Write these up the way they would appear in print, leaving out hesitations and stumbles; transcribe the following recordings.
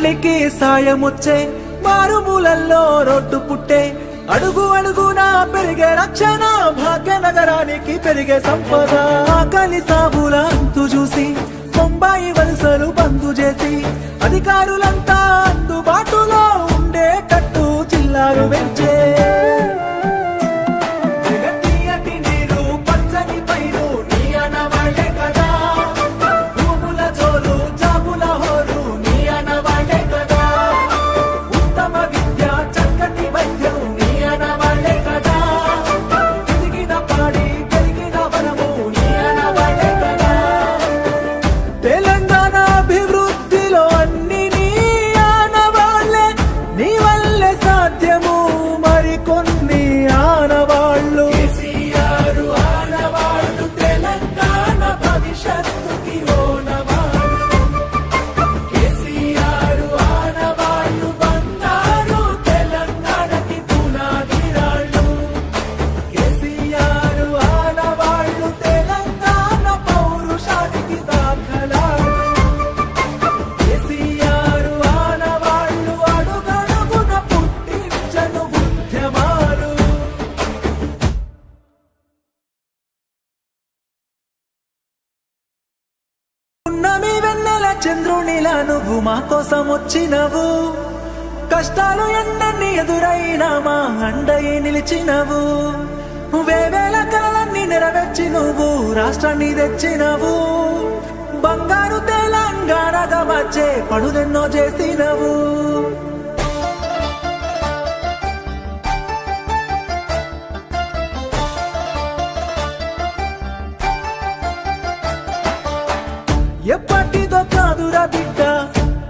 ఇంటింటికి సాయమొచ్చే మారుమూలల్లో రోడ్డు పుట్టే అడుగు అడుగునా పెరిగే రక్షణ భాగ్యనగరానికి పెరిగే సంపద ఆకలి సాగుల అంతు చూసి బొంబాయి వలసలు బంధు చేసి అధికారులంతా అందుబాటులో ఉండేటట్టు జిల్లాలు పెంచే చంద్రునిలా నువ్వు మా కోసం వచ్చినవు కష్టాలు ఎన్నెన్ని ఎదురైనా మా అండయి నిలిచినవు వేవేల కలలన్నీ నెరవేర్చి నువ్వు రాష్ట్రాన్ని తెచ్చినవు బంగారు తెలంగాణగా వచ్చే పనులెన్నో చేసినవు ఎప్పటిదో కాదురా బిడ్డ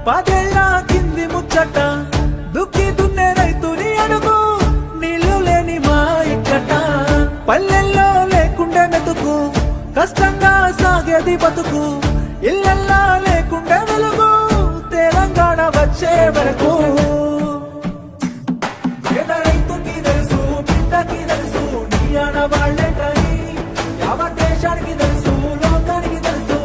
పదేళ్ళ కింది ముచ్చట దుక్కి దున్నే రైతుని అడుగు నీళ్లు లేని మా ఇక్కట పల్లెల్లో లేకుండే మెతుకు కష్టంగా సాగేది బతుకు ఇళ్ళల్లా లేకుండే వెలుగు తెలంగాణ వచ్చే వరకు రైతుకి తెలుసు బిడ్డకి తెలుసు నీ ఆడవాళ్లే కానీ యావత్ దేశానికి తెలుసు లోకానికి తెలుసు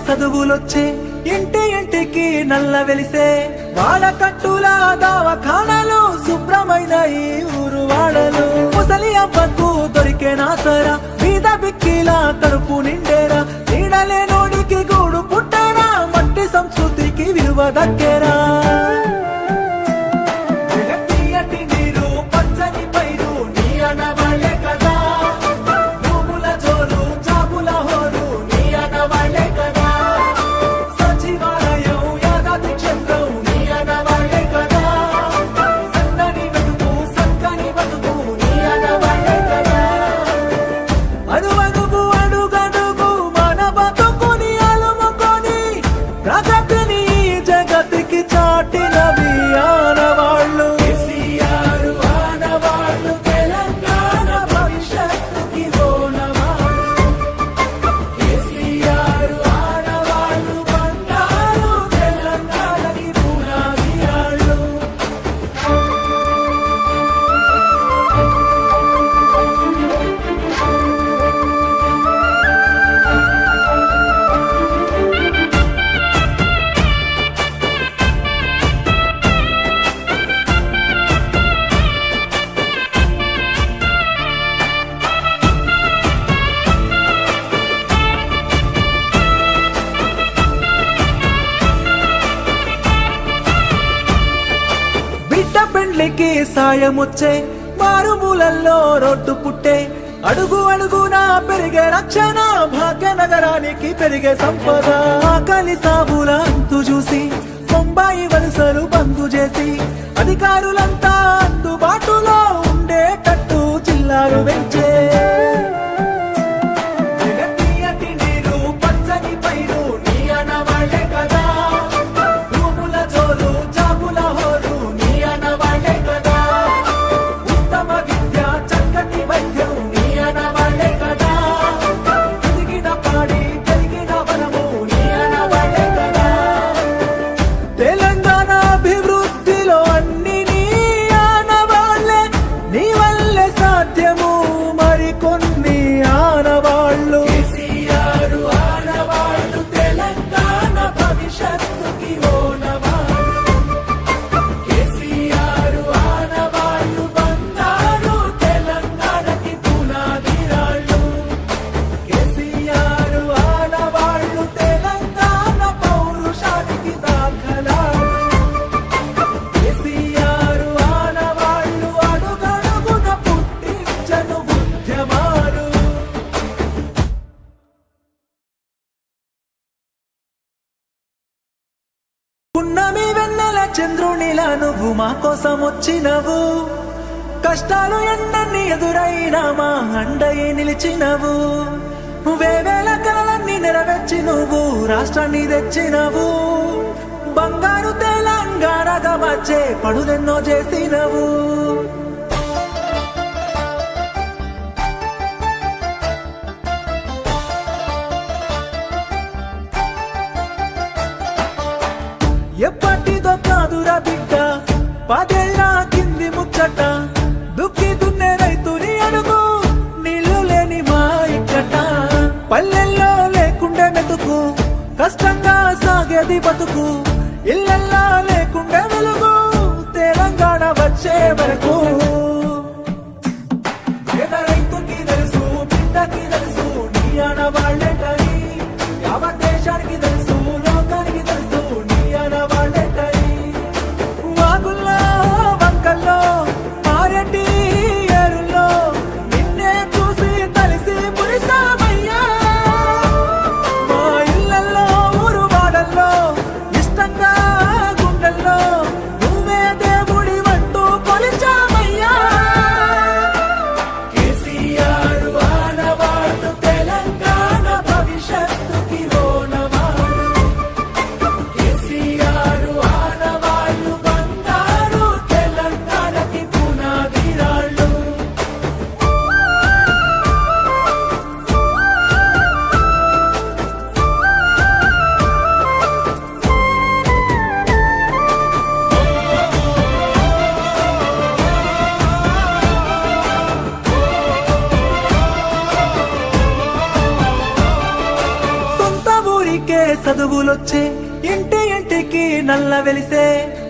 చదువులొచ్చే ఇంటి ఇంటికి నల్ల వెలిసే వాడ కట్టుల దవాఖానాలు శుభ్రమైన ఈ ఊరు వాడలు ముసలి అవ్వకు దొరికే నాసరా మీద బిక్కిలా కడుపు నిండేరా నీడలే నోడికి గూడు పుట్టారా మట్టి సంస్కృతికి విలువ దక్కేరా ప్రగతిని జగతికి ఇంటింటికి సాయముచ్చే మారుమూలల్లో రోడ్డు పుట్టే అడుగు అడుగునా పెరిగే రక్షణ భాగ్యనగరానికి పెరిగే సంపద ఆకలి సాబుల అంతు చూసి బొంబాయి వలసలు బంధు చేసి అధికారులంతా అందుబాటులో ఉండేటట్టు జిల్లాలు పెంచే తీయటి నీరు పచ్చని పైరు నీ అనవాళ్ళే కదా భూముల జోలు జాబుల హోరు నీ అనవాళ్ళే కదా ఉత్తమ విద్య చక్కటి వైద్యం నీ అనవాళ్ళే కదా ఎదిగిన పాడి పెరిగిన వనము నీ అనవాళ్ళే కదా తెలంగాణ అభివృద్ధిలో అన్ని నీ ఆనవాళ్ళే నీ వల్లే సాధ్యము మరికొన్ని ఆనవాళ్ళు కేసీఆర్ ఆనవాళ్ళు తెలంగాణ భవిష్యత్తుకి ఓనవాళ్ళు కేసీఆర్ ఆనవాళ్ళు బంగారు తెలంగాణకి పునాదిరాళ్ళు కేసీఆర్ ఆనవాళ్ళు తెలంగాణ పౌరుషానికి దాఖలాలు కేసీఆర్ ఆనవాళ్ళు అడుగడుగున పుట్టించను ఉద్యమాలు పున్నమి వెన్నెల చంద్రునిలా నువ్వు మా కోసం వచ్చినవు కష్టాలు ఎన్నన్ని ఎదురైనా మా అండయి నిలిచినవు వేవేల కలలన్నీ నెరవేర్చి నువ్వు రాష్ట్రాన్ని తెచ్చినవు బంగారు తెలంగాణగా మార్చే పనులెన్నో చేసినవు ఎప్పటిదో కాదురా బిడ్డ పదేళ్ళ కింది ముచ్చట దుక్కి దున్నే రైతుని అడుగు నీళ్లు లేని మా ఇక్కట పల్లెల్లో లేకుండే మెతుకు కష్టంగా సాగేది బతుకు ఇళ్ళల్లా లేకుండే వెలుగు తెలంగాణ వచ్చే వరకు పేద రైతుకి తెలుసు బిడ్డకి తెలుసు నీ ఆనవాళ్ళేటని యావత్ దేశానికి తెలుసు లోకానికి తెలుసు నీ ఆనవాళ్ళేటని వాగుల్లో వంకల్లో మారెడ్డి ఏరుల్లో నిన్నే చూసి తలిసి పురిసామయ్యా మా ఇళ్ళల్లో ఊరు వాడల్లో ఇష్టంగా గుండెల్లో నువ్వే దేవుడి వంటూ కొలిచామయ్యా కేసీఆర్ ఆనవాళ్ళు తెలంగాణ భవిష్యత్తుకి ఓనవాళ్ళు కేసీఆర్ ఆనవాళ్ళు బంగారు తెలంగాణకి పునాదిరాళ్ళు సొంత ఊరికే చదువులొచ్చే ఇంటి ఇంటికి నల్ల వెలిసే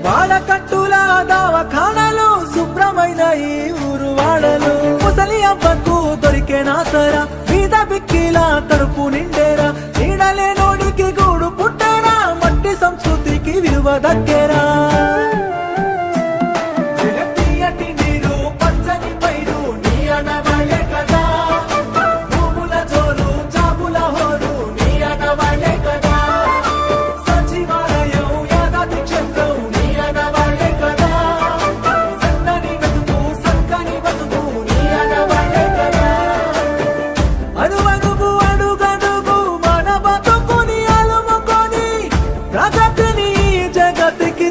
వాళ్ళ కట్టుల దవాఖానాలు శుభ్రమైన ఈ ఊరు వాడలు ముసలి అవ్వకు దొరికే నాసరా మీద బిక్కిలా కడుపు నిండేరా నీడలే నోడికి గూడు పుట్టేరా మట్టి సంస్కృతికి విలువ దక్కేరా తీయటి నీరు పచ్చని పైరు నీ అనవాళ్ళే కదా భూముల జోలు జాబుల హోరు నీ అనవాళ్ళే కదా సచివాలయం యాదాద్రి క్షేత్రం నీ అనవాళ్ళే కదా సన్నని బతుకు సక్కని బతుకు నీ అనవాళ్ళే కదా అడుగడుగు అడుగడుగు మన బతుకుని అలుముకొని ప్రగతిని ఈ జగతికి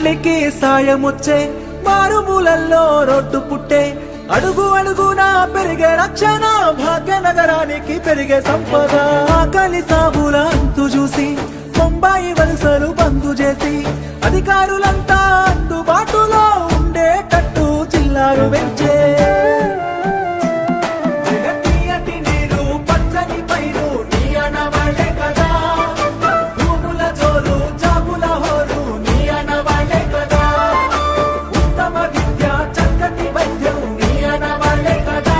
ఫ్రెండ్లీకి సాయమొచ్చే మారుమూలల్లో రోడ్డు పుట్టే అడుగు అడుగునా పెరిగే రక్షణ భాగ్యనగరానికి పెరిగే సంపద ఆకలి సాగుల అంతు చూసి బొంబాయి వలసలు బంద్ చేసి అధికారులంతా అందుబాటులో ఉండేటట్టు జిల్లాలు పెంచే తీయటి నీరు పచ్చని పైరు నీ అనవాళ్ళే కదా భూముల జోరు జాబుల హోరు నీ అనవాళ్ళే కదా ఉత్తమ విద్య చక్కటి వైద్యం నీ అనవాళ్ళే కదా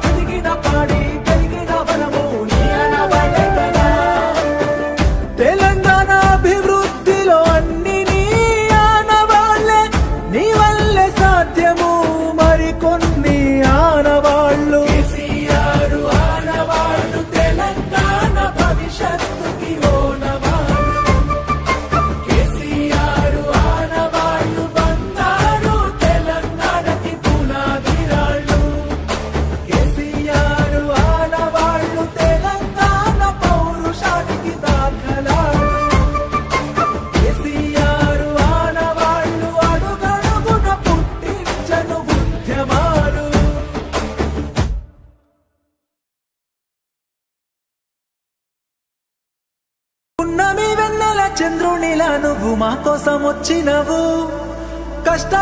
పెరిగిన పాడి పెరిగిన వనము నీ అనవాళ్ళే కదా తెలంగాణ అభివృద్ధిలో అన్ని నీ ఆనవాళ్ళే నీ వల్లే సాధ్యము మరికొన్ని ఆనవాళ్ళు కేసీఆర్ ఆనవాళ్ళు తెలంగాణ భవిష్యత్తుకి ఓనవాళ్ళు కేసీఆర్ ఆనవాళ్ళు బంగారు తెలంగాణకి పునాదిరాళ్ళు కేసీఆర్ ఆనవాళ్ళు తెలంగాణ పౌరుషానికి దాఖలాలు కేసీఆర్ ఆనవాళ్ళు అడుగడుగున పుట్టించను ఉద్యమాలు ఉన్నమి వెన్నెల చంద్రునిలా నువ్వు మా కోసం వచ్చినవు కష్టాలు